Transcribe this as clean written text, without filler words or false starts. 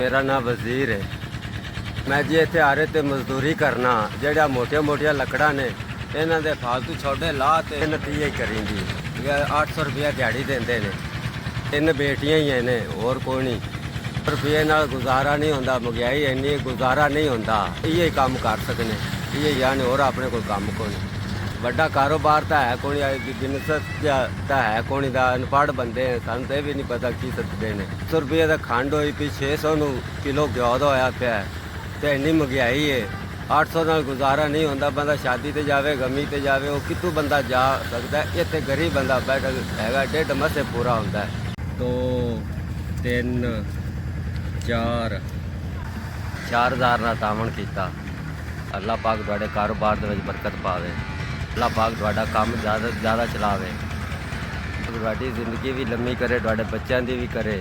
मेरा नाम वजीर है। मैं जी इतने आ रहे थे मजदूरी करना, जड़ा मोटिया मोटिया लकड़ा ने इन्हों के फालतू छोटे ला तो नतीजे करेंगी 800 रुपया दिहाड़ी देंगे ने। 3 बेटियां ही ने, और कोई नहीं। रुपये नाल गुजारा नहीं होता, महंगाई इन्नी गुजारा नहीं होता। ये काम कर सकने, ये यानी और अपने कोई काम को नहीं। बड़ा कारोबार तो है कोई, बिजनेस तो है कोई, अनपढ़ बंदे सू तो भी नहीं पता की सकते हैं। 100 रुपये का खंड हुई पी 600 किलो घ्यो का होया पाया, तो इन्नी महंगाई है। 800 नाल गुजारा नहीं होता। बंदा शादी ते जावे, गमी ते जावे, वो कितों बंदा जा सकता है। इतने गरीब बंदा बैठा है, ढिड मसे पूरा होता है। 2 3 4 4000 ना तावन किया। अल्लाह पाक तुहाडे कारोबार दे विच बरकत पावे। अल्लाह पाक तुहाडा काम ज़्यादा चलावे, तुहाडी जिंदगी भी लम्मी करे, तुहाडे बच्चों की भी करे।